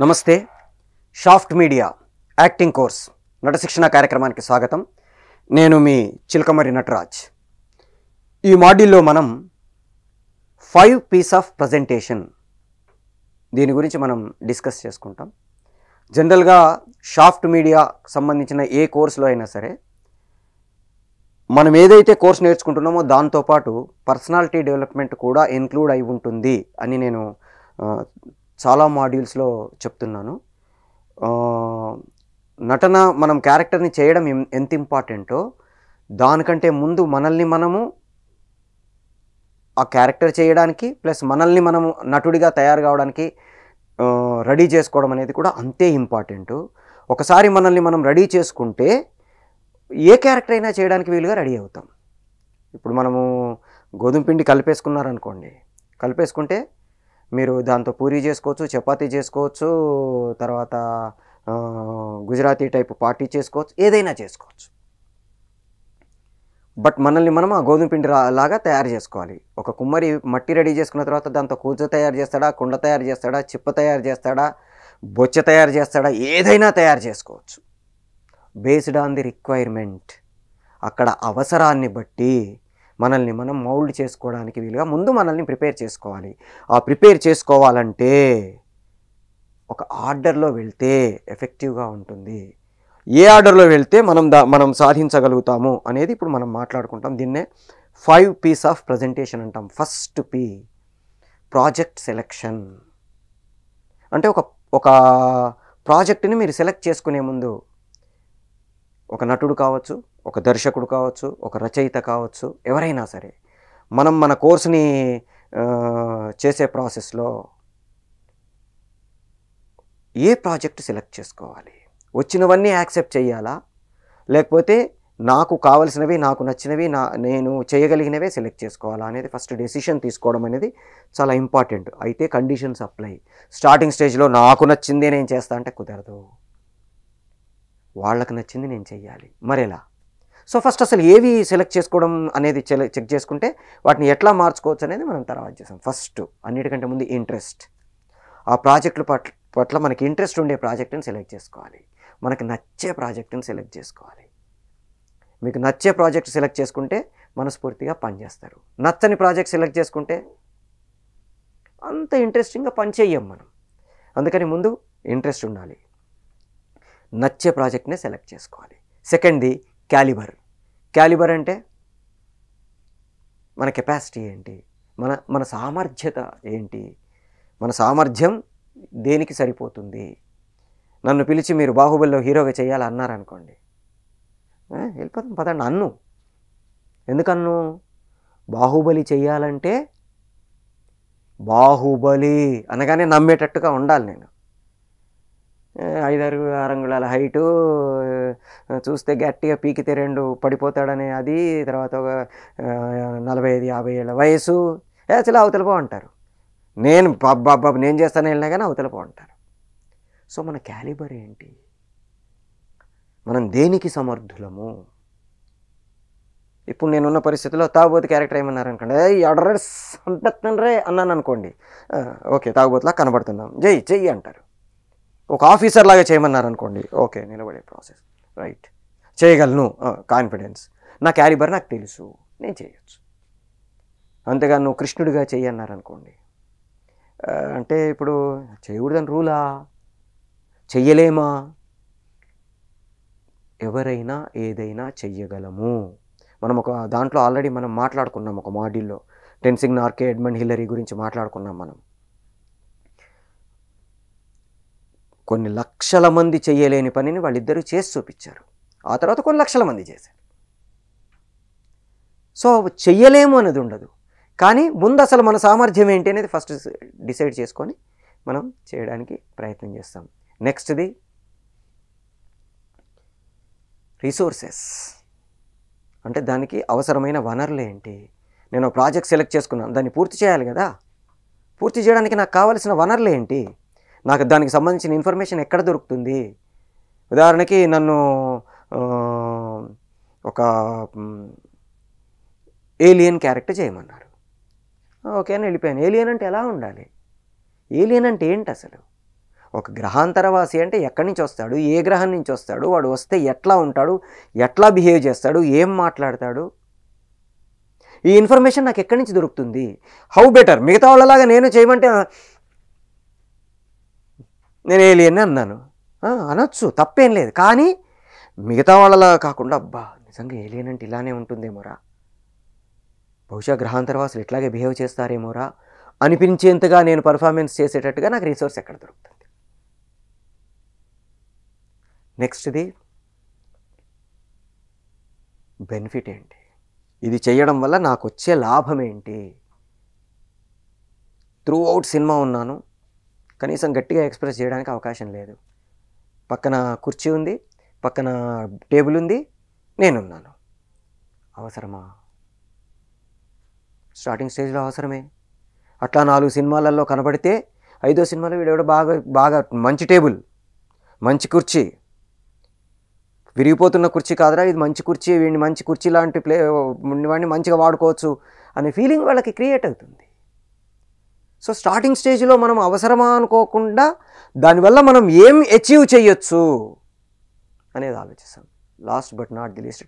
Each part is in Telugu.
నమస్తే. షాఫ్ట్ మీడియా యాక్టింగ్ కోర్స్ నట శిక్షణ కార్యక్రమానికి స్వాగతం. నేను మీ చిలకమరి నటరాజ్. ఈ మాడ్యూల్లో మనం 5 పీస్ ఆఫ్ ప్రజెంటేషన్ దీని గురించి మనం డిస్కస్ చేసుకుంటాం. జనరల్గా షాఫ్ట్ మీడియా సంబంధించిన ఏ కోర్సులో అయినా సరే మనం ఏదైతే కోర్స్ నేర్చుకుంటున్నామో దాంతోపాటు పర్సనాలిటీ డెవలప్మెంట్ కూడా ఇన్క్లూడ్ అయి ఉంటుంది అని నేను చాలా మాడ్యూల్స్లో చెప్తున్నాను. నటన మనం క్యారెక్టర్ని చేయడం ఎంత ఇంపార్టెంటో దానికంటే ముందు మనల్ని మనము ఆ క్యారెక్టర్ చేయడానికి ప్లస్ మనల్ని మనము నటుడిగా తయారు కావడానికి రెడీ చేసుకోవడం అనేది కూడా అంతే ఇంపార్టెంటు. ఒకసారి మనల్ని మనం రెడీ చేసుకుంటే ఏ క్యారెక్టర్ అయినా చేయడానికి వీలుగా రెడీ అవుతాం. ఇప్పుడు మనము గోధుమ పిండి కలిపేసుకున్నారనుకోండి, కలిపేసుకుంటే మీరు దాంతో పూరీ చేసుకోవచ్చు, చపాతీ చేసుకోవచ్చు, తర్వాత గుజరాతీ టైప్ పార్టీ చేసుకోవచ్చు, ఏదైనా చేసుకోవచ్చు. బట్ మనల్ని మనం ఆ గోధుమ పిండి లాగా తయారు చేసుకోవాలి. ఒక కుమ్మరి మట్టి రెడీ చేసుకున్న తర్వాత దాంతో కూజ తయారు చేస్తాడా, కుండ తయారు చేస్తాడా, చిప్ప తయారు చేస్తాడా, బొచ్చ తయారు చేస్తాడా, ఏదైనా తయారు చేసుకోవచ్చు. బేస్డ్ ఆన్ ది రిక్వైర్మెంట్, అక్కడ అవసరాన్ని బట్టి మనల్ని మనం మౌల్డ్ చేసుకోవడానికి వీలుగా ముందు మనల్ని ప్రిపేర్ చేసుకోవాలి. ఆ ప్రిపేర్ చేసుకోవాలంటే ఒక ఆర్డర్లో వెళ్తే ఎఫెక్టివ్గా ఉంటుంది. ఏ ఆర్డర్లో వెళ్తే మనం సాధించగలుగుతాము అనేది ఇప్పుడు మనం మాట్లాడుకుంటాం. దీన్నే 5 పీస్ ఆఫ్ ప్రజెంటేషన్ అంటాం. First P project selection. అంటే ఒక ప్రాజెక్ట్ని మీరు సెలెక్ట్ చేసుకునే ముందు ఒక నటుడు కావచ్చు, ఒక దర్శకుడు కావచ్చు, ఒక రచయిత కావచ్చు, ఎవరైనా సరే మనం మన కోర్సుని చేసే ప్రాసెస్లో ఏ ప్రాజెక్ట్ సెలెక్ట్ చేసుకోవాలి, వచ్చినవన్నీ యాక్సెప్ట్ చేయాలా, లేకపోతే నాకు కావలసినవి, నాకు నచ్చినవి, నేను చేయగలిగినవే సెలెక్ట్ చేసుకోవాలా అనేది ఫస్ట్ డెసిషన్ తీసుకోవడం అనేది చాలా ఇంపార్టెంట్. అయితే కండిషన్స్ అప్లై. స్టార్టింగ్ స్టేజ్లో నాకు నచ్చిందే నేను చేస్తా అంటే కుదరదు, వాళ్ళకి నచ్చింది నేను చెయ్యాలి. మరెలా? సో ఫస్ట్ అసలు ఏవి సెలెక్ట్ చేసుకోవడం అనేది చెక్ చేసుకుంటే వాటిని ఎట్లా మార్చుకోవచ్చు అనేది మనం తర్వాత చేసాం. ఫస్ట్ అన్నిటికంటే ముందు ఇంట్రెస్ట్. ఆ ప్రాజెక్టుల పట్ల మనకి ఇంట్రెస్ట్ ఉండే ప్రాజెక్ట్ని సెలెక్ట్ చేసుకోవాలి. మనకి నచ్చే ప్రాజెక్ట్ని సెలెక్ట్ చేసుకోవాలి. మీకు నచ్చే ప్రాజెక్ట్ సెలెక్ట్ చేసుకుంటే మనస్ఫూర్తిగా పనిచేస్తారు. నచ్చని ప్రాజెక్ట్ సెలెక్ట్ చేసుకుంటే అంత ఇంట్రెస్టింగ్గా పని చెయ్యం మనం. అందుకని ముందు ఇంట్రెస్ట్ ఉండాలి, నచ్చే ప్రాజెక్ట్నే సెలెక్ట్ చేసుకోవాలి. సెకండ్ది క్యాలిబర్. క్యాలిబర్ అంటే మన కెపాసిటీ ఏంటి, మన సామర్థ్యత ఏంటి, మన సామర్థ్యం దేనికి సరిపోతుంది. నన్ను పిలిచి మీరు బాహుబలిలో హీరోగా చేయాలన్నారనుకోండి, వెళ్ళిపోతాం పదండి అన్ను. ఎందుకన్ను? బాహుబలి చెయ్యాలంటే బాహుబలి అనగానే నమ్మేటట్టుగా ఉండాలి. నేను 5 అంగుళాల హైటు, చూస్తే గట్టిగా పీకితే 2 పడిపోతాడనే అది, తర్వాత ఒక 45-50 ఏళ్ళ వయసు, అసలు అవతల పో అంటారు. నేను బాబు నేను చేస్తాను వెళ్ళినా కానీ అవతల పో అంటారు. సో మన క్యాలిబర్ ఏంటి, మనం దేనికి సమర్థులము? ఇప్పుడు నేనున్న పరిస్థితుల్లో తాగుబోతు క్యారెక్టర్ ఏమన్నారు అనుకోండి, అడ్రస్ అంపెత్తండ్రే అన్నాను అనుకోండి, ఓకే తాగుబోతులా కనబడుతున్నాం, చెయ్యి అంటారు. ఒక ఆఫీసర్ లాగా చేయమన్నారు అనుకోండి, ఓకే నిలబడే ప్రాసెస్, రైట్ చేయగలను, కాన్ఫిడెన్స్, నా క్యాలిబర్ నాకు తెలుసు, నేను చేయొచ్చు. అంతేగా నువ్వు కృష్ణుడిగా చెయ్యన్నారనుకోండి, అంటే ఇప్పుడు చేయకూడదని రూలా, చెయ్యలేమా? ఎవరైనా ఏదైనా చెయ్యగలము. మనం ఒక దాంట్లో ఆల్రెడీ మనం మాట్లాడుకున్నాం, ఒక మాడ్యూల్లో టెన్సింగ్ నార్కే, ఎడ్మండ్ హిల్లరీ గురించి మాట్లాడుకున్నాం మనం. కొన్ని లక్షల మంది చేయలేని పనిని వాళ్ళిద్దరూ చేసి చూపించారు. ఆ తర్వాత కొన్ని లక్షల మంది చేశారు. సో చెయ్యలేము అనేది ఉండదు, కానీ ముందు అసలు మన సామర్థ్యం ఏంటి అనేది ఫస్ట్ డిసైడ్ చేసుకొని మనం చేయడానికి ప్రయత్నం చేస్తాం. నెక్స్ట్ది రిసోర్సెస్. అంటే దానికి అవసరమైన వనరులు ఏంటి. నేను ప్రాజెక్ట్ సెలెక్ట్ చేసుకున్నాను, దాన్ని పూర్తి చేయాలి కదా. పూర్తి చేయడానికి నాకు కావాల్సిన వనరులు ఏంటి, నాకు దానికి సంబంధించిన ఇన్ఫర్మేషన్ ఎక్కడ దొరుకుతుంది. ఉదాహరణకి నన్ను ఒక ఏలియన్ క్యారెక్టర్ చేయమన్నారు, ఓకే అని వెళ్ళిపోయాను. ఏలియన్ అంటే ఎలా ఉండాలి, ఏలియన్ అంటే ఏంటి అసలు, ఒక గ్రహాంతరవాసి అంటే ఎక్కడి నుంచి వస్తాడు, ఏ గ్రహం నుంచి వస్తాడు, వాడు వస్తే ఎట్లా ఉంటాడు, ఎట్లా బిహేవ్ చేస్తాడు, ఏం మాట్లాడతాడు, ఈ ఇన్ఫర్మేషన్ నాకు ఎక్కడి నుంచి దొరుకుతుంది? హౌ బెటర్ మిగతా వాళ్ళలాగా నేను చేయమంటే నేను ఏలియన్ అన్నాను, అనొచ్చు, తప్పేం లేదు. కానీ మిగతా వాళ్ళలా కాకుండా అబ్బా నిజంగా ఏలియన్ అంటే ఇలానే ఉంటుందేమోరా, బహుశా గ్రహాంతరవాసులు ఇట్లాగే బిహేవ్ చేస్తారేమోరా అనిపించేంతగా నేను పర్ఫార్మెన్స్ చేసేటట్టుగా నాకు రిసోర్స్ ఎక్కడ దొరుకుతుంది? నెక్స్ట్ది బెనిఫిట్ ఏంటి, ఇది చేయడం వల్ల నాకు వచ్చే లాభం ఏంటి? త్రూ అవుట్ సినిమా ఉన్నాను, కనీసం గట్టిగా ఎక్స్ప్రెస్ చేయడానికి అవకాశం లేదు. పక్కన కుర్చీ ఉంది, పక్కన టేబుల్ ఉంది, నేనున్నాను. అవసరమా? స్టార్టింగ్ స్టేజ్లో అవసరమే. అట్లా 4 సినిమాలలో కనబడితే 5వ సినిమాలో వీడెవడో బాగా మంచి టేబుల్, మంచి కుర్చీ, విరిగిపోతున్న కుర్చీ కాదురా ఇది మంచి కుర్చీ, వీడిని మంచి కుర్చీ లాంటి వాడిని మంచిగా వాడుకోవచ్చు అనే ఫీలింగ్ వాళ్ళకి క్రియేట్ అవుతుంది. సో స్టార్టింగ్ స్టేజ్లో మనం అవసరమా అనుకోకుండా దానివల్ల మనం ఏం అచీవ్ చేయొచ్చు అనేది ఆలోచిస్తాం. Last but not the least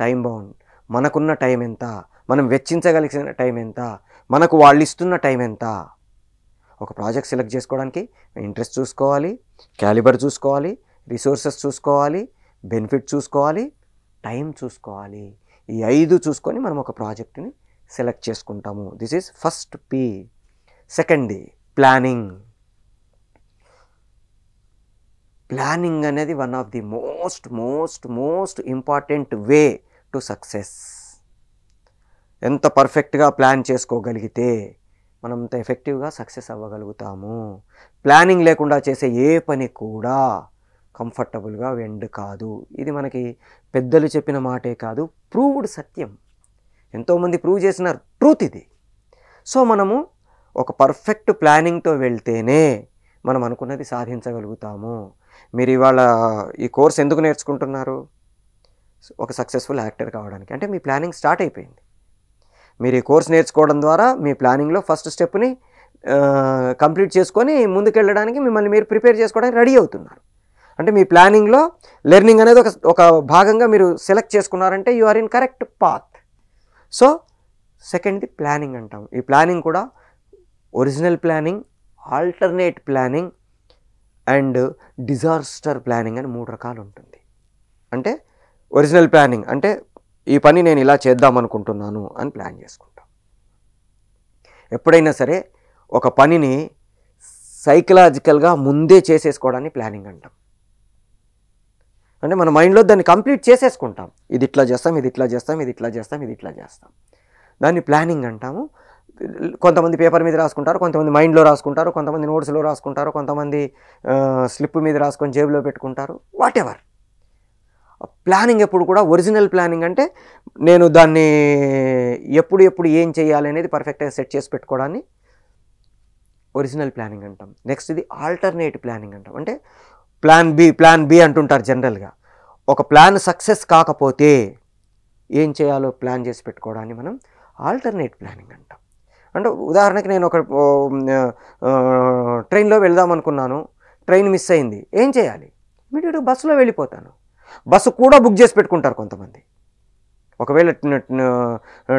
time bound. మనకున్న టైం ఎంత, మనం వెచ్చించగలిగిన టైం ఎంత, మనకు వాళ్ళు ఇస్తున్న టైం ఎంత. ఒక ప్రాజెక్ట్ సెలెక్ట్ చేసుకోవడానికి ఇంట్రెస్ట్ చూసుకోవాలి, క్యాలిబర్ చూసుకోవాలి, రిసోర్సెస్ చూసుకోవాలి, బెనిఫిట్ చూసుకోవాలి, టైం చూసుకోవాలి. ఈ 5 చూసుకొని మనం ఒక ప్రాజెక్ట్ని సెలెక్ట్ చేసుకుంటాము. This is first P. సెకండ్ది ప్లానింగ్. ప్లానింగ్ అనేది one of the most important way to success. ఎంత పర్ఫెక్ట్గా ప్లాన్ చేసుకోగలిగితే మనం అంత ఎఫెక్టివ్గా సక్సెస్ అవ్వగలుగుతాము. ప్లానింగ్ లేకుండా చేసే ఏ పని కూడా కంఫర్టబుల్గా ఎండ్ కాదు. ఇది మనకి పెద్దలు చెప్పిన మాటే కాదు, ప్రూవ్డ్ సత్యం. ఎంతోమంది ప్రూవ్ చేసిన ట్రూత్ ఇది. సో మనము ఒక పర్ఫెక్ట్ ప్లానింగ్తో వెళ్తేనే మనం అనుకున్నది సాధించగలుగుతాము. మీరు ఇవాళ ఈ కోర్స్ ఎందుకు నేర్చుకుంటున్నారు? ఒక సక్సెస్ఫుల్ యాక్టర్ కావడానికి. అంటే మీ ప్లానింగ్ స్టార్ట్ అయిపోయింది. మీరు ఈ కోర్స్ నేర్చుకోవడం ద్వారా మీ ప్లానింగ్లో ఫస్ట్ స్టెప్ని కంప్లీట్ చేసుకొని ముందుకెళ్ళడానికి మిమ్మల్ని మీరు ప్రిపేర్ చేసుకోవడానికి రెడీ అవుతున్నారు. అంటే మీ ప్లానింగ్లో లెర్నింగ్ అనేది ఒక భాగంగా మీరు సెలెక్ట్ చేసుకున్నారంటే you are in correct path. So సెకండ్ది ప్లానింగ్ అంటాం. ఈ ప్లానింగ్ కూడా original planning, alternate planning and disaster planning అని 3 రకాలు ఉంటుంది. అంటే ఒరిజినల్ ప్లానింగ్ అంటే ఈ పని నేను ఇలా చేద్దాం అనుకుంటున్నాను అని ప్లాన్ చేసుకుంటాం. ఎప్పుడైనా సరే ఒక పనిని సైకలాజికల్గా ముందే చేసేసుకోవడాన్ని ప్లానింగ్ అంటాం. అంటే మన మైండ్లో దాన్ని కంప్లీట్ చేసేసుకుంటాం. ఇది ఇట్లా చేస్తాం, ఇది ఇట్లా చేస్తాం, ఇది ఇట్లా చేస్తాం, ఇది ఇట్లా చేస్తాం. దాన్ని ప్లానింగ్ అంటాము. కొంతమంది పేపర్ మీద రాసుకుంటారు, కొంతమంది మైండ్లో రాసుకుంటారు, కొంతమంది నోట్స్లో రాసుకుంటారు, కొంతమంది స్లిప్ మీద రాసుకొని జేబులో పెట్టుకుంటారు. What ever. ప్లానింగ్ ఎప్పుడు కూడా ఒరిజినల్ ప్లానింగ్ అంటే నేను దాన్ని ఎప్పుడు ఏం చేయాలి అనేది పర్ఫెక్ట్గా సెట్ చేసి పెట్టుకోవడాన్ని ఒరిజినల్ ప్లానింగ్ అంటాం. నెక్స్ట్ ఇది ఆల్టర్నేట్ ప్లానింగ్ అంటాం. అంటే ప్లాన్ బి అంటుంటారు జనరల్గా. ఒక ప్లాన్ సక్సెస్ కాకపోతే ఏం చేయాలో ప్లాన్ చేసి పెట్టుకోవడాన్ని మనం ఆల్టర్నేట్ ప్లానింగ్ అంటాం. అంటే ఉదాహరణకి నేను ఒక ట్రైన్లో వెళ్దాం అనుకున్నాను, ట్రైన్ మిస్ అయింది, ఏం చేయాలి? ఇమీడియట్గా బస్సులో వెళ్ళిపోతాను. బస్సు కూడా బుక్ చేసి పెట్టుకుంటారు కొంతమంది. ఒకవేళ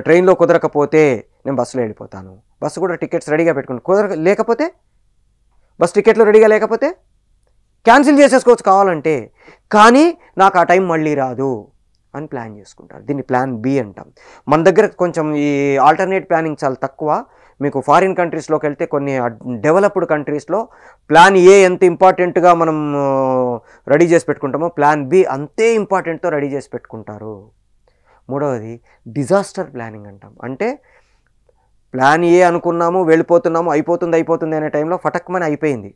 ట్రైన్లో కుదరకపోతే నేను బస్సులో వెళ్ళిపోతాను, బస్సు కూడా టికెట్స్ రెడీగా పెట్టుకుంటాను. లేకపోతే బస్ టికెట్లు రెడీగా లేకపోతే క్యాన్సిల్ చేసేసుకోవచ్చు కావాలంటే, కానీ నాకు ఆ టైం మళ్ళీ రాదు అని ప్లాన్ చేసుకుంటారు. దీన్ని ప్లాన్ బి అంటాం. మన దగ్గర కొంచెం ఈ ఆల్టర్నేట్ ప్లానింగ్ చాలా తక్కువ. మీకు ఫారిన్ కంట్రీస్లోకి వెళ్తే కొన్ని డెవలప్డ్ కంట్రీస్లో ప్లాన్ ఏ ఎంత ఇంపార్టెంట్గా మనం రెడీ చేసి పెట్టుకుంటామో ప్లాన్ బి అంతే ఇంపార్టెంట్తో రెడీ చేసి పెట్టుకుంటారు. మూడవది డిజాస్టర్ ప్లానింగ్ అంటాం. అంటే ప్లాన్ ఏ అనుకున్నాము, వెళ్ళిపోతున్నాము, అయిపోతుంది అనే టైంలో ఫటక్మని అయిపోయింది.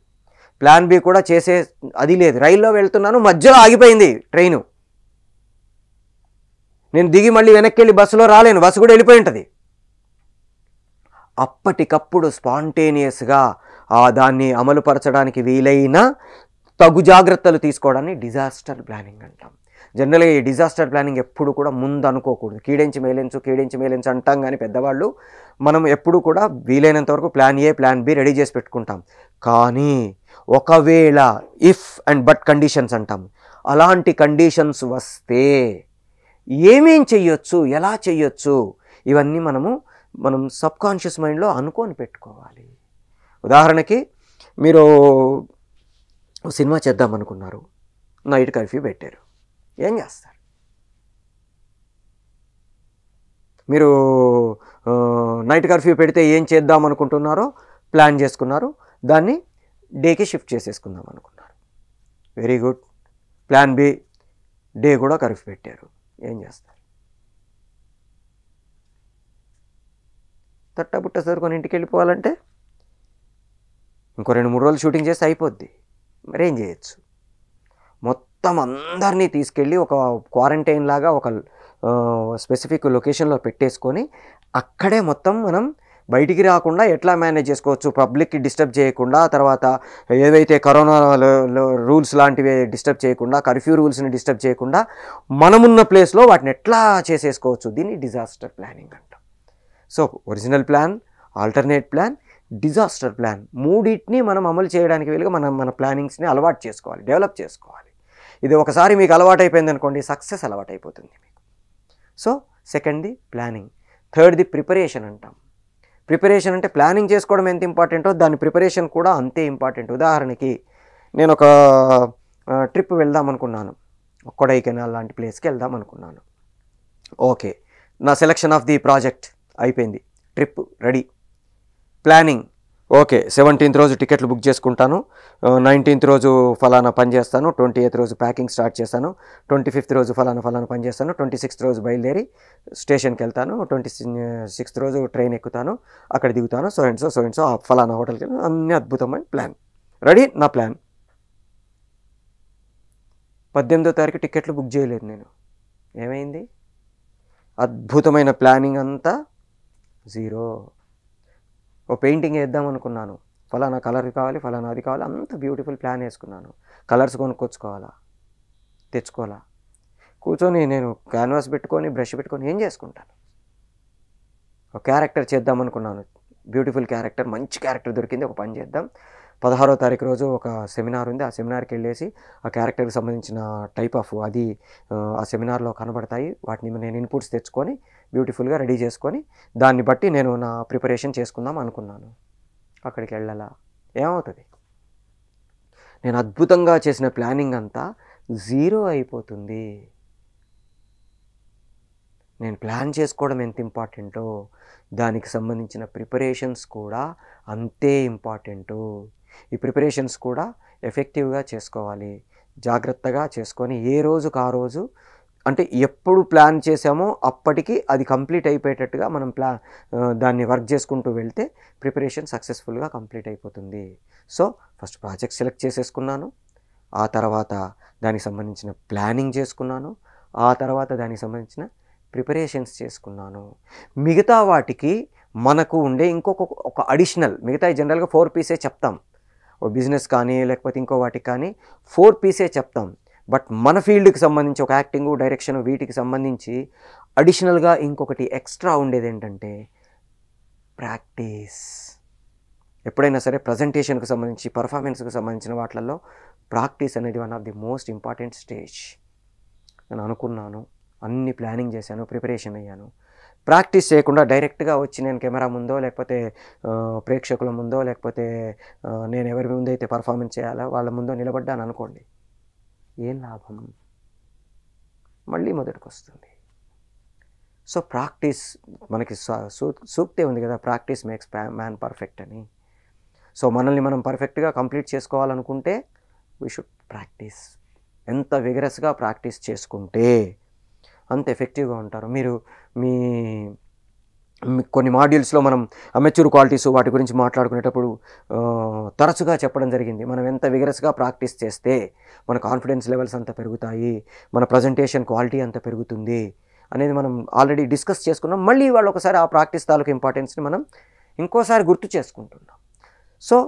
ప్లాన్ బి కూడా చేసే అది లేదు. రైల్లో వెళ్తున్నాను, మధ్యలో ఆగిపోయింది ట్రైను, నేను దిగి మళ్ళీ వెనక్కి వెళ్ళి బస్సులో రాలేను, బస్సు కూడా వెళ్ళిపోయి ఉంటుంది. అప్పటికప్పుడు స్పాంటేనియస్గా దాన్ని అమలుపరచడానికి వీలైన తగు జాగ్రత్తలు తీసుకోవడాన్ని డిజాస్టర్ ప్లానింగ్ అంటాం. జనరల్గా ఈ డిజాస్టర్ ప్లానింగ్ ఎప్పుడు కూడా ముందు అనుకోకూడదు. కీడించి మేలించు అంటాం కానీ పెద్దవాళ్ళు, మనం ఎప్పుడు కూడా వీలైనంత వరకు plan A plan be ready చేసి పెట్టుకుంటాం. కానీ ఒకవేళ ఇఫ్ అండ్ బట్ కండిషన్స్ అంటాం, అలాంటి కండిషన్స్ వస్తే ఏమేం చెయ్యొచ్చు, ఎలా చెయ్యొచ్చు, ఇవన్నీ మనం సబ్కాన్షియస్ మైండ్లో అనుకొని పెట్టుకోవాలి. ఉదాహరణకి మీరు సినిమా చేద్దాం అనుకున్నారు, నైట్ కర్ఫ్యూ పెట్టారు, ఏం చేస్తారు? మీరు నైట్ కర్ఫ్యూ పెడితే ఏం చేద్దాం అనుకుంటున్నారో ప్లాన్ చేసుకున్నారు, దాన్ని డేకి షిఫ్ట్ చేసేసుకుందాం అనుకున్నారు. Very good. Plan B, day కూడా కర్ఫ్యూ పెట్టారు, ఏం చేస్తారు? తట్టబుట్ట సరుకొని ఇంటికి వెళ్ళిపోవాలంటే ఇంకో 2-3 రోజులు షూటింగ్ చేస్తే అయిపోద్ది. మరేం చేయొచ్చు? మొత్తం అందరినీ తీసుకెళ్ళి ఒక క్వారంటైన్ లాగా ఒక స్పెసిఫిక్ లొకేషన్లో పెట్టేసుకొని అక్కడే మొత్తం మనం బయటికి రాకుండా ఎట్లా మేనేజ్ చేసుకోవచ్చు, పబ్లిక్కి డిస్టర్బ్ చేయకుండా, తర్వాత ఏవైతే కరోనా రూల్స్ లాంటివి డిస్టర్బ్ చేయకుండా, కర్ఫ్యూ రూల్స్ని డిస్టర్బ్ చేయకుండా మనమున్న ప్లేస్లో వాటిని ఎట్లా చేసేసుకోవచ్చు, దీన్ని డిజాస్టర్ ప్లానింగ్ అంటాం. So original plan, alternate plan, disaster plan, మూడింటిని మనం అమలు చేయడానికి వీలుగా మన ప్లానింగ్స్ని అలవాటు చేసుకోవాలి, డెవలప్ చేసుకోవాలి. ఇది ఒకసారి మీకు అలవాటు అయిపోయింది అనుకోండి, సక్సెస్ అలవాటు అయిపోతుంది మీకు. సో సెకండ్ది ప్లానింగ్. థర్డ్ది ప్రిపరేషన్ అంటాం. ప్రిపరేషన్ అంటే ప్లానింగ్ చేసుకోవడం ఎంత ఇంపార్టెంటో దాని ప్రిపరేషన్ కూడా అంతే ఇంపార్టెంట్. ఉదాహరణకి నేను ఒక ట్రిప్ వెళ్దాం అనుకున్నాను, కొడైకెనాల్ లాంటి ప్లేస్కి వెళ్దాం అనుకున్నాను. ఓకే, నా సెలెక్షన్ ఆఫ్ ది ప్రాజెక్ట్ అయిపోయింది, trip ready. Planning, okay 17th రోజు టికెట్లు బుక్ చేసుకుంటాను, 19th రోజు ఫలానా పని చేస్తాను, 28th రోజు ప్యాకింగ్ స్టార్ట్ చేస్తాను, 25th రోజు ఫలానా పని చేస్తాను, 26th రోజు బయలుదేరి స్టేషన్కి వెళ్తాను, 26th రోజు ట్రైన్ ఎక్కుతాను, అక్కడ దిగుతాను, సో అండ్ సో ఫలానా హోటల్కి వెళ్ళి, అన్ని అద్భుతమైన ప్లాన్ రెడీ. నా ప్లాన్ 18వ తారీఖు టికెట్లు బుక్ చేయలేదు నేను. ఏమైంది? అద్భుతమైన ప్లానింగ్ అంతా జీరో. ఓ పెయింటింగ్ వేద్దాం అనుకున్నాను, ఫలానా కలర్ కావాలి, ఫలానా అది కావాలి, అంత బ్యూటిఫుల్ ప్లాన్ వేసుకున్నాను. కలర్స్ కొనుక్కొచ్చుకోవాలా, తెచ్చుకోవాలా, కూర్చొని నేను క్యాన్వాస్ పెట్టుకొని బ్రష్ పెట్టుకొని ఏం చేసుకుంటాను? ఒక క్యారెక్టర్ చేద్దాం అనుకున్నాను, బ్యూటిఫుల్ క్యారెక్టర్, మంచి క్యారెక్టర్ దొరికింది, ఒక పని చేద్దాం. 16వ తారీఖు రోజు ఒక సెమినార్ ఉంది, ఆ సెమినార్కి వెళ్ళేసి ఆ క్యారెక్టర్కి సంబంధించిన టైప్ ఆఫ్ అది ఆ సెమినార్లో కనబడతాయి, వాటిని నేను ఇన్పుట్స్ తెచ్చుకొని బ్యూటిఫుల్గా రెడీ చేసుకొని దాన్ని బట్టి నేను నా ప్రిపరేషన్ చేసుకుందాం అనుకున్నాను. అక్కడికి వెళ్ళాలా, ఏమవుతుంది? నేను అద్భుతంగా చేసిన ప్లానింగ్ అంతా జీరో అయిపోతుంది. నేను ప్లాన్ చేసుకోవడం ఎంత ఇంపార్టెంటో దానికి సంబంధించిన ప్రిపరేషన్స్ కూడా అంతే ఇంపార్టెంటు. ఈ ప్రిపరేషన్స్ కూడా ఎఫెక్టివ్గా చేసుకోవాలి, జాగ్రత్తగా చేసుకొని ఏ రోజుకు ఆ రోజు, అంటే ఎప్పుడు ప్లాన్ చేసామో అప్పటికి అది కంప్లీట్ అయిపోయేటట్టుగా మనం దాన్ని వర్క్ చేసుకుంటూ వెళ్తే ప్రిపరేషన్ సక్సెస్ఫుల్గా కంప్లీట్ అయిపోతుంది. సో ఫస్ట్ ప్రాజెక్ట్ సెలెక్ట్ చేసేసుకున్నాను, ఆ తర్వాత దానికి సంబంధించిన ప్లానింగ్ చేసుకున్నాను, ఆ తర్వాత దానికి సంబంధించిన ప్రిపరేషన్స్ చేసుకున్నాను. మిగతా వాటికి మనకు ఉండే ఒక అడిషనల్, మిగతా జనరల్గా 4 పీసే చెప్తాం, ఓ బిజినెస్ కానీ లేకపోతే ఇంకో వాటికి కానీ 4 పీసే చెప్తాం. బట్ మన ఫీల్డ్కి సంబంధించి ఒక యాక్టింగ్, డైరెక్షన్, వీటికి సంబంధించి అడిషనల్గా ఇంకొకటి ఎక్స్ట్రా ఉండేది ఏంటంటే ప్రాక్టీస్. ఎప్పుడైనా సరే ప్రజెంటేషన్కి సంబంధించి, పర్ఫార్మెన్స్కి సంబంధించిన వాటిల్లో ప్రాక్టీస్ అనేది one of the most important stage. నేను అనుకున్నాను, అన్ని ప్లానింగ్ చేశాను, ప్రిపరేషన్ అయ్యాను. ప్రాక్టీస్ చేయకుండా డైరెక్ట్గా వచ్చి నేను కెమెరా ముందో లేకపోతే ప్రేక్షకుల ముందో లేకపోతే నేను ఎవరి ముందు అయితే పర్ఫార్మెన్స్ చేయాలో వాళ్ళ ముందో నిలబడ్డాను అనుకోండి, ఏం లాభం? మళ్ళీ మొదటికి వస్తుంది. సో ప్రాక్టీస్, మనకి సూక్తే ఉంది కదా, ప్రాక్టీస్ మేక్స్ మ్యాన్ పర్ఫెక్ట్ అని. సో మనల్ని మనం పర్ఫెక్ట్గా కంప్లీట్ చేసుకోవాలనుకుంటే వీ షుడ్ ప్రాక్టీస్. ఎంత విగరస్గా ప్రాక్టీస్ చేసుకుంటే అంత ఎఫెక్టివ్గా ఉంటారు. మీరు మీ కొన్ని మాడ్యూల్స్లో మనం అమెచ్యూర్ క్వాలిటీస్ వాటి గురించి మాట్లాడుకునేటప్పుడు తరచుగా చెప్పడం జరిగింది, మనం ఎంత విగరస్గా ప్రాక్టీస్ చేస్తే మన కాన్ఫిడెన్స్ లెవెల్స్ అంత పెరుగుతాయి, మన ప్రజెంటేషన్ క్వాలిటీ అంత పెరుగుతుంది అనేది మనం ఆల్రెడీ డిస్కస్ చేసుకున్నాం. మళ్ళీ వాళ్ళు ఒకసారి ఆ ప్రాక్టీస్ తాలూకు ఇంపార్టెన్స్ని మనం ఇంకోసారి గుర్తు చేసుకుంటున్నాం. సో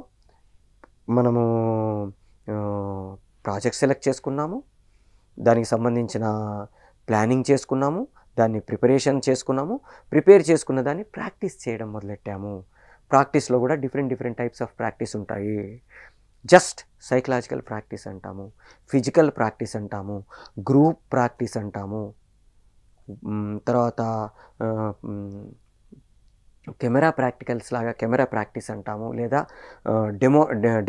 మనము ప్రాజెక్ట్ సెలెక్ట్ చేసుకున్నాము, దానికి సంబంధించిన ప్లానింగ్ చేసుకున్నాము, దాన్ని ప్రిపరేషన్ చేసుకున్నాము, ప్రిపేర్ చేసుకున్న దాన్ని ప్రాక్టీస్ చేయడం మొదలెట్టాము. ప్రాక్టీస్లో కూడా డిఫరెంట్ టైప్స్ ఆఫ్ ప్రాక్టీస్ ఉంటాయి. జస్ట్ సైకలాజికల్ ప్రాక్టీస్ అంటాము, ఫిజికల్ ప్రాక్టీస్ అంటాము, గ్రూప్ ప్రాక్టీస్ అంటాము, తర్వాత కెమెరా ప్రాక్టికల్స్ లాగా కెమెరా ప్రాక్టీస్ అంటాము, లేదా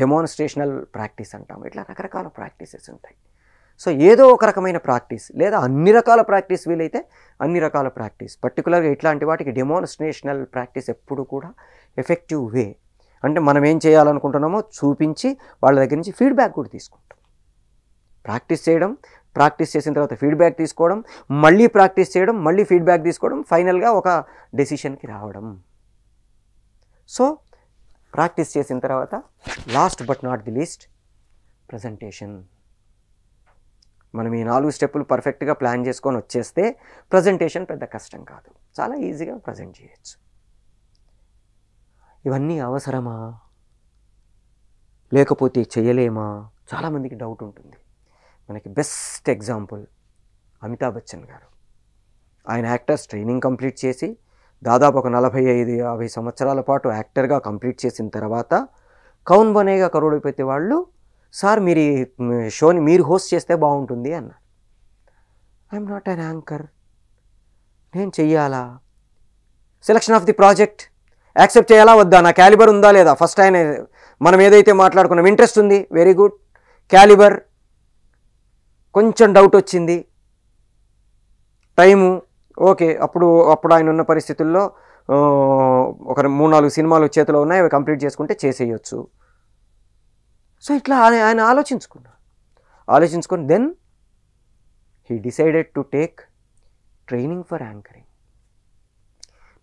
డెమోన్స్ట్రేషనల్ ప్రాక్టీస్ అంటాము. ఇట్లా రకరకాల ప్రాక్టీసెస్ ఉంటాయి. సో ఏదో ఒక రకమైన ప్రాక్టీస్ లేదా అన్ని రకాల ప్రాక్టీస్ వీలైతే అన్ని రకాల ప్రాక్టీస్. పర్టికులర్గా ఇట్లాంటి వాటికి డెమోన్స్ట్రేషనల్ ప్రాక్టీస్ ఎప్పుడు కూడా ఎఫెక్టివ్ వే. అంటే మనం ఏం చేయాలనుకుంటున్నామో చూపించి వాళ్ళ దగ్గర నుంచి ఫీడ్బ్యాక్ కూడా తీసుకుంటాం. ప్రాక్టీస్ చేయడం, ప్రాక్టీస్ చేసిన తర్వాత ఫీడ్బ్యాక్ తీసుకోవడం, మళ్ళీ ప్రాక్టీస్ చేయడం, మళ్ళీ ఫీడ్బ్యాక్ తీసుకోవడం, ఫైనల్గా ఒక డెసిషన్కి రావడం. సో ప్రాక్టీస్ చేసిన తర్వాత last but not the least presentation. మనం ఈ 4 స్టెప్పులు పర్ఫెక్ట్గా ప్లాన్ చేసుకొని వచ్చేస్తే ప్రజెంటేషన్ పెద్ద కష్టం కాదు, చాలా ఈజీగా ప్రజెంట్ చేయొచ్చు. ఇవన్నీ అవసరమా, లేకపోతే చేయలేమా, చాలామందికి డౌట్ ఉంటుంది. మనకి బెస్ట్ ఎగ్జాంపుల్ అమితాబ్ బచ్చన్ గారు. ఆయన యాక్టర్స్ ట్రైనింగ్ కంప్లీట్ చేసి దాదాపు ఒక 45-50 సంవత్సరాల పాటు యాక్టర్గా కంప్లీట్ చేసిన తర్వాత కౌన్ బనేగా కరోడ్పతి వాళ్ళు, సార్ మీరు ఈ షోని మీరు హోస్ట్ చేస్తే బాగుంటుంది అన్నారు. ఐఎమ్ నాట్ అన్ యాంకర్, నేను చెయ్యాలా? Selection of the project accept చేయాలా వద్దా, నా క్యాలిబర్ ఉందా లేదా? ఫస్ట్ ఆయన మనం ఏదైతే మాట్లాడుకున్నాం, ఇంట్రెస్ట్ ఉంది, వెరీ గుడ్. క్యాలిబర్ కొంచెం డౌట్ వచ్చింది, టైము ఓకే. అప్పుడు ఆయన ఉన్న పరిస్థితుల్లో ఒక 3-4 సినిమాలు చేతిలో ఉన్నాయి, అవి కంప్లీట్ చేసుకుంటే చేసేయచ్చు. సో ఇట్లా ఆయన ఆలోచించుకొని then he decided to take training for anchoring.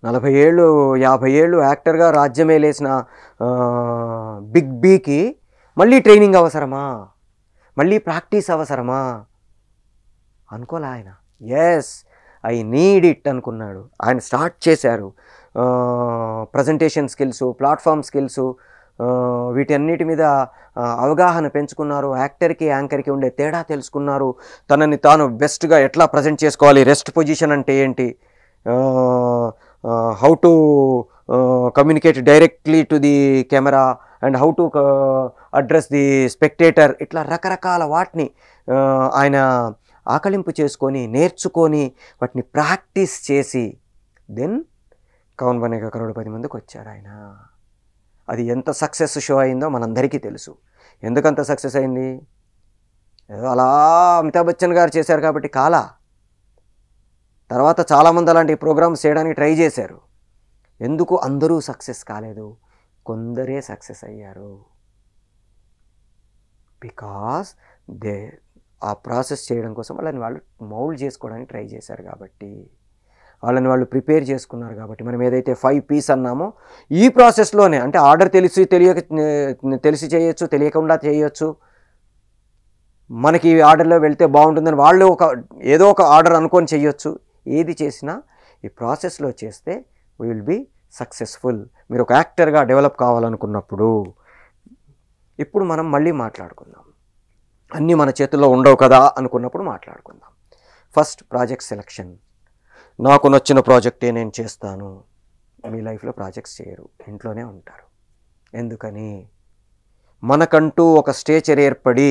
40 ఏళ్ళు 50 ఏళ్ళు యాక్టర్గా రాజ్యమేలేసిన బిగ్ బీకి మళ్ళీ ట్రైనింగ్ అవసరమా, మళ్ళీ ప్రాక్టీస్ అవసరమా అనుకోలే ఆయన. ఎస్, ఐ నీడ్ ఇట్ అనుకున్నాడు. ఆయన స్టార్ట్ చేశారు. ప్రజెంటేషన్ స్కిల్స్, ప్లాట్ఫామ్ స్కిల్స్, వీటన్నిటి మీద అవగాహన పెంచుకున్నారు. యాక్టర్కి యాంకర్కి ఉండే తేడా తెలుసుకున్నారు. తనని తాను బెస్ట్గా ఎట్లా ప్రజెంట్ చేసుకోవాలి, రెస్ట్ పొజిషన్ అంటే ఏంటి, how to communicate directly to the camera and how to address the spectator, ఇట్లా రకరకాల వాటిని ఆయన ఆకలింపు చేసుకొని నేర్చుకొని వాటిని ప్రాక్టీస్ చేసి దెన్ కౌన్ బనేగా కరోడ్పతి ముందుకు వచ్చారు ఆయన. అది ఎంత సక్సెస్ షో అయిందో మనందరికీ తెలుసు. ఎందుకంత సక్సెస్ అయింది? ఏదో అలా అమితాబ్ బచ్చన్ గారు చేశారు కాబట్టి కాలా. తర్వాత చాలామంది అలాంటి ప్రోగ్రామ్స్ చేయడానికి ట్రై చేశారు. ఎందుకు అందరూ సక్సెస్ కాలేదు? కొందరే సక్సెస్ అయ్యారు. బికాస్ ఆ ప్రాసెస్ చేయడం కోసం వాళ్ళని వాళ్ళు మౌల్డ్ చేసుకోవడానికి ట్రై చేశారు కాబట్టి, వాళ్ళని వాళ్ళు ప్రిపేర్ చేసుకున్నారు కాబట్టి. మనం ఏదైతే 5 P's అన్నామో ఈ ప్రాసెస్లోనే, అంటే ఆర్డర్ తెలిసి చేయొచ్చు, తెలియకుండా చేయొచ్చు. మనకి ఈ ఆర్డర్లో వెళ్తే బాగుంటుందని వాళ్ళు ఏదో ఒక ఆర్డర్ అనుకొని చేయొచ్చు. ఏది చేసినా ఈ ప్రాసెస్లో చేస్తే వీ విల్ బీ సక్సెస్ఫుల్. మీరు ఒక యాక్టర్గా డెవలప్ కావాలనుకున్నప్పుడు, ఇప్పుడు మనం మళ్ళీ మాట్లాడుకుందాం. అన్నీ మన చేతుల్లో ఉండవు కదా అనుకున్నప్పుడు మాట్లాడుకుందాం. First project selection. నాకు నచ్చిన ప్రాజెక్టే నేను చేస్తాను. మీ లైఫ్లో ప్రాజెక్ట్స్ చేయరు, ఇంట్లోనే ఉంటారు. ఎందుకని? మనకంటూ ఒక స్టేచర్ ఏర్పడి,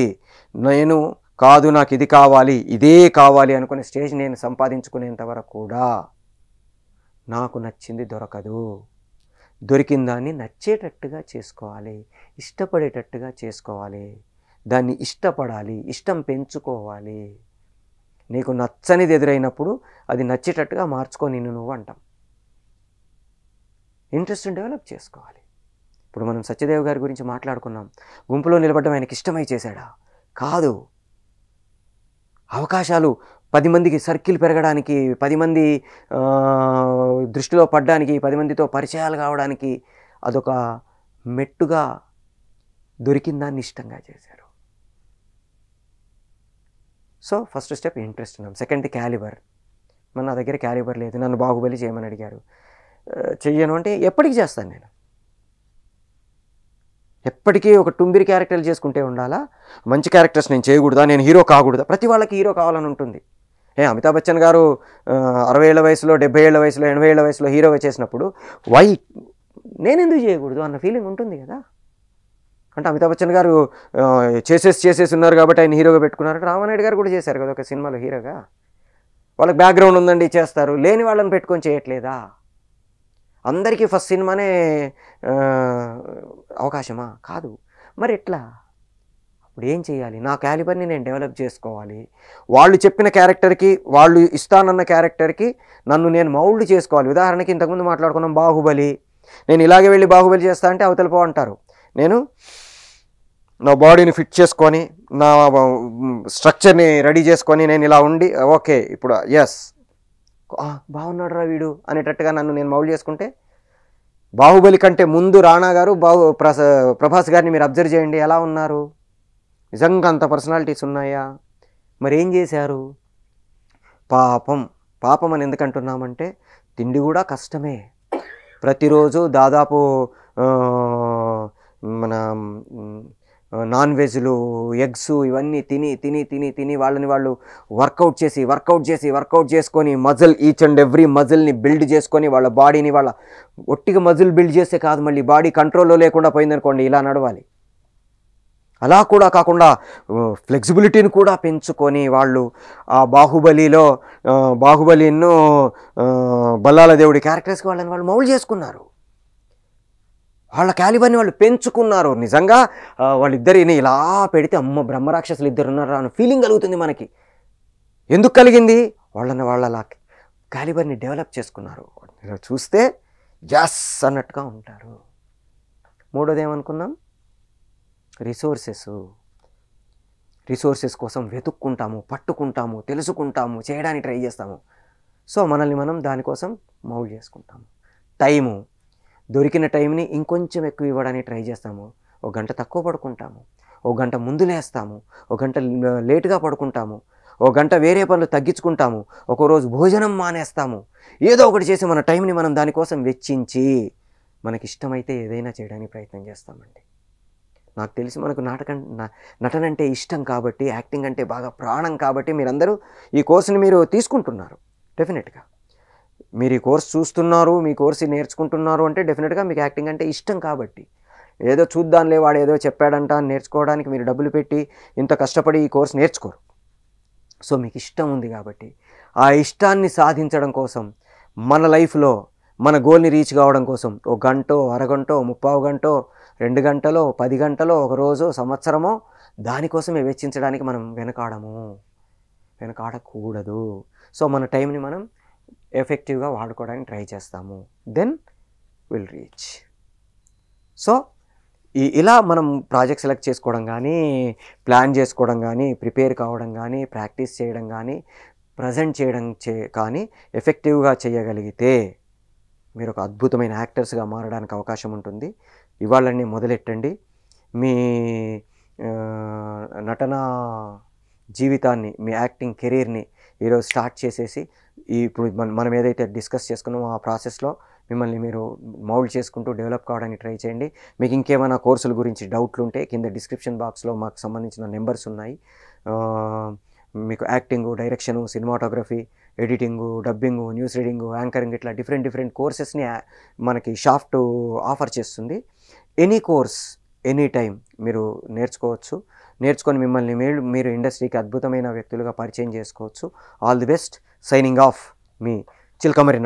నేను కాదు నాకు ఇది కావాలి, ఇదే కావాలి అనుకునే స్టేజ్ నేను సంపాదించుకునేంత వరకు కూడా నాకు నచ్చింది దొరకదు. దొరికిన దాన్ని నచ్చేటట్టుగా చేసుకోవాలి, ఇష్టపడేటట్టుగా చేసుకోవాలి, దాన్ని ఇష్టపడాలి, ఇష్టం పెంచుకోవాలి. నీకు నచ్చనిది ఎదురైనప్పుడు అది నచ్చేటట్టుగా మార్చుకొని నువ్వు అంటాం. ఇంట్రెస్ట్ని డెవలప్ చేసుకోవాలి. ఇప్పుడు మనం సత్యదేవ్ గారి గురించి మాట్లాడుకున్నాం. గుంపులో నిలబడడం ఆయనకి ఇష్టమై చేశాడా? కాదు. అవకాశాలు 10 మందికి సర్కిల్ పెరగడానికి, 10 మంది దృష్టిలో పడడానికి, 10 మందితో పరిచయాలు కావడానికి అదొక మెట్టుగా దొరికిన దాన్ని ఇష్టంగా చేశారు. సో ఫస్ట్ స్టెప్ ఇంట్రెస్ట్ ఉన్నాం. Second calibre. నా దగ్గర క్యాలిబర్ లేదు, నన్ను బాహుబలి చేయమని అడిగారు, చెయ్యను అంటే ఎప్పటికీ చేస్తాను నేను. ఎప్పటికీ ఒక టుంబిరి క్యారెక్టర్లు చేసుకుంటే ఉండాలా? మంచి క్యారెక్టర్స్ నేను చేయకూడదా? నేను హీరో కాకూడదా? ప్రతి వాళ్ళకి హీరో కావాలని ఉంటుంది. అమితాబ్ బచ్చన్ గారు 60 ఏళ్ల వయసులో, 70 ఏళ్ల వయసులో, 80 ఏళ్ల వయసులో హీరోగా చేసినప్పుడు నేను ఎందుకు చేయకూడదు అన్న ఫీలింగ్ ఉంటుంది కదా. అంటే అమితాబ్ బచ్చన్ గారు చేసేసి ఉన్నారు కాబట్టి ఆయన హీరోగా పెట్టుకున్నారు. రామానాయుడు గారు కూడా చేశారు కదా ఒక సినిమాలో హీరోగా. వాళ్ళకి బ్యాక్గ్రౌండ్ ఉందండి చేస్తారు, లేని వాళ్ళని పెట్టుకొని చేయట్లేదా? అందరికీ ఫస్ట్ సినిమానే అవకాశమా? కాదు. మరి ఎట్లా? ఇప్పుడు ఏం చేయాలి? నా క్యాలిబర్ని నేను డెవలప్ చేసుకోవాలి. వాళ్ళు చెప్పిన క్యారెక్టర్కి, వాళ్ళు ఇస్తానన్న క్యారెక్టర్కి నన్ను నేను మౌల్డ్ చేసుకోవాలి. ఉదాహరణకి ఇంతకుముందు మాట్లాడుకున్నాం బాహుబలి. నేను ఇలాగే వెళ్ళి బాహుబలి చేస్తా అంటే అవతల పో అంటారు. నేను నా బాడీని ఫిట్ చేసుకొని, నా స్ట్రక్చర్ని రెడీ చేసుకొని, నేను ఇలా ఉండి ఓకే ఇప్పుడు ఎస్ బాగున్నాడు రా వీడు అనేటట్టుగా నన్ను నేను మౌల్డ్ చేసుకుంటే, బాహుబలి కంటే ముందు రాణా గారు ప్రభాస్ గారిని మీరు అబ్జర్వ్ చేయండి, ఎలా ఉన్నారు? నిజంగా అంత పర్సనాలిటీస్ ఉన్నాయా? మరి ఏం చేశారు? పాపం అని ఎందుకంటున్నామంటే తిండి కూడా కష్టమే. ప్రతిరోజు దాదాపు మన నాన్ వెజ్లు, ఎగ్స్ ఇవన్నీ తిని వాళ్ళని వాళ్ళు వర్కౌట్ చేసుకొని ఈచ్ అండ్ ఎవ్రీ మజిల్ని బిల్డ్ చేసుకొని వాళ్ళ బాడీని, వాళ్ళ ఒట్టిగా మజిల్ బిల్డ్ చేస్తే కాదు, మళ్ళీ బాడీ కంట్రోల్లో లేకుండా పోయిందనుకోండి ఇలా నడవాలి. అలా కూడా కాకుండా ఫ్లెక్సిబిలిటీని కూడా పెంచుకొని వాళ్ళు ఆ బాహుబలిను బల్లాల దేవుడి క్యారెక్టర్స్కి వాళ్ళని వాళ్ళు మౌల్డ్ చేసుకున్నారు. వాళ్ళ క్యాలిబర్ని వాళ్ళు పెంచుకున్నారు. నిజంగా వాళ్ళిద్దరిని ఇలా పెడితే అమ్మ బ్రహ్మరాక్షసులు ఇద్దరు ఉన్నారా అన్న ఫీలింగ్ కలుగుతుంది మనకి. ఎందుకు కలిగింది? వాళ్ళ క్యాలిబర్ని డెవలప్ చేసుకున్నారు. చూస్తే జస్ అన్నట్టుగా ఉంటారు. మూడోది ఏమనుకున్నాం? రిసోర్సెస్ కోసం వెతుక్కుంటాము, పట్టుకుంటాము, తెలుసుకుంటాము, చేయడానికి ట్రై చేస్తాము. సో మనల్ని మనం దానికోసం మౌల్డ్ చేసుకుంటాము. దొరికిన టైంని ఇంకొంచెం ఎక్కువ ఇవ్వడానికి ట్రై చేస్తాము. ఒక గంట తక్కువ పడుకుంటాము, ఒక గంట ముందు లేస్తాము, ఒక గంట లేటుగా పడుకుంటాము, ఒక గంట వేరే పనులు తగ్గించుకుంటాము, ఒకరోజు భోజనం మానేస్తాము. ఏదో ఒకటి చేసి మన టైంని మనం దానికోసం వెచ్చించి మనకి ఇష్టమైతే ఏదైనా చేయడానికి ప్రయత్నం చేస్తామండి. నాకు తెలిసి మనకు నటన అంటే ఇష్టం కాబట్టి, యాక్టింగ్ అంటే బాగా ప్రాణం కాబట్టి మీరందరూ ఈ కోర్సుని మీరు తీసుకుంటున్నారు. డెఫినెట్గా మీరు ఈ కోర్స్ చూస్తున్నారు, మీ కోర్సు నేర్చుకుంటున్నారు అంటే డెఫినెట్గా మీకు యాక్టింగ్ అంటే ఇష్టం కాబట్టి. ఏదో చూద్దాంలే వాడు ఏదో చెప్పాడంట నేర్చుకోవడానికి మీరు డబ్బులు పెట్టి ఇంత కష్టపడి ఈ కోర్స్ నేర్చుకోరు. సో మీకు ఇష్టం ఉంది కాబట్టి ఆ ఇష్టాన్ని సాధించడం కోసం మన లైఫ్లో మన గోల్ని రీచ్ కావడం కోసం ఒక గంటో, అరగంటో, 30 గంటో, 2 గంటలో, 10 గంటలో, ఒక రోజు, సంవత్సరమో దానికోసమే వెచ్చించడానికి మనం వెనకాడకూడదు. సో మన టైంని మనం ఎఫెక్టివ్గా వాడుకోవడానికి ట్రై చేస్తాము. Then will reach. సో ఇలా మనం ప్రాజెక్ట్ సెలెక్ట్ చేసుకోవడం కానీ, ప్లాన్ చేసుకోవడం కానీ, ప్రిపేర్ కావడం కానీ, ప్రాక్టీస్ చేయడం కానీ, ప్రజెంట్ చేయడం కానీ ఎఫెక్టివ్గా చేయగలిగితే మీరు ఒక అద్భుతమైన యాక్టర్స్గా మారడానికి అవకాశం ఉంటుంది. ఇవాళని మొదలెట్టండి. మీ నటన జీవితాన్ని, మీ యాక్టింగ్ కెరీర్ని ఈరోజు స్టార్ట్ చేసేసి ఇప్పుడు మనం ఏదైతే డిస్కస్ చేసుకున్నామో ఆ ప్రాసెస్లో మిమ్మల్ని మీరు మౌల్డ్ చేసుకుంటూ డెవలప్ కావడానికి ట్రై చేయండి. మీకు ఇంకేమైనా కోర్సుల గురించి డౌట్లు ఉంటే కింద డిస్క్రిప్షన్ బాక్స్లో మాకు సంబంధించిన నెంబర్స్ ఉన్నాయి. మీకు acting, direction, cinematography, editing, dubbing, news reading, anchoring ఇట్లా డిఫరెంట్ కోర్సెస్ని మనకి షాఫ్ట్ ఆఫర్ చేస్తుంది. ఎనీ కోర్స్ ఎనీ టైం మీరు నేర్చుకొని మిమ్మల్ని మీరు ఇండస్ట్రీకి అద్భుతమైన వ్యక్తులుగా పరిచయం చేసుకోవచ్చు. All the best. Signing off me Chilakamarri.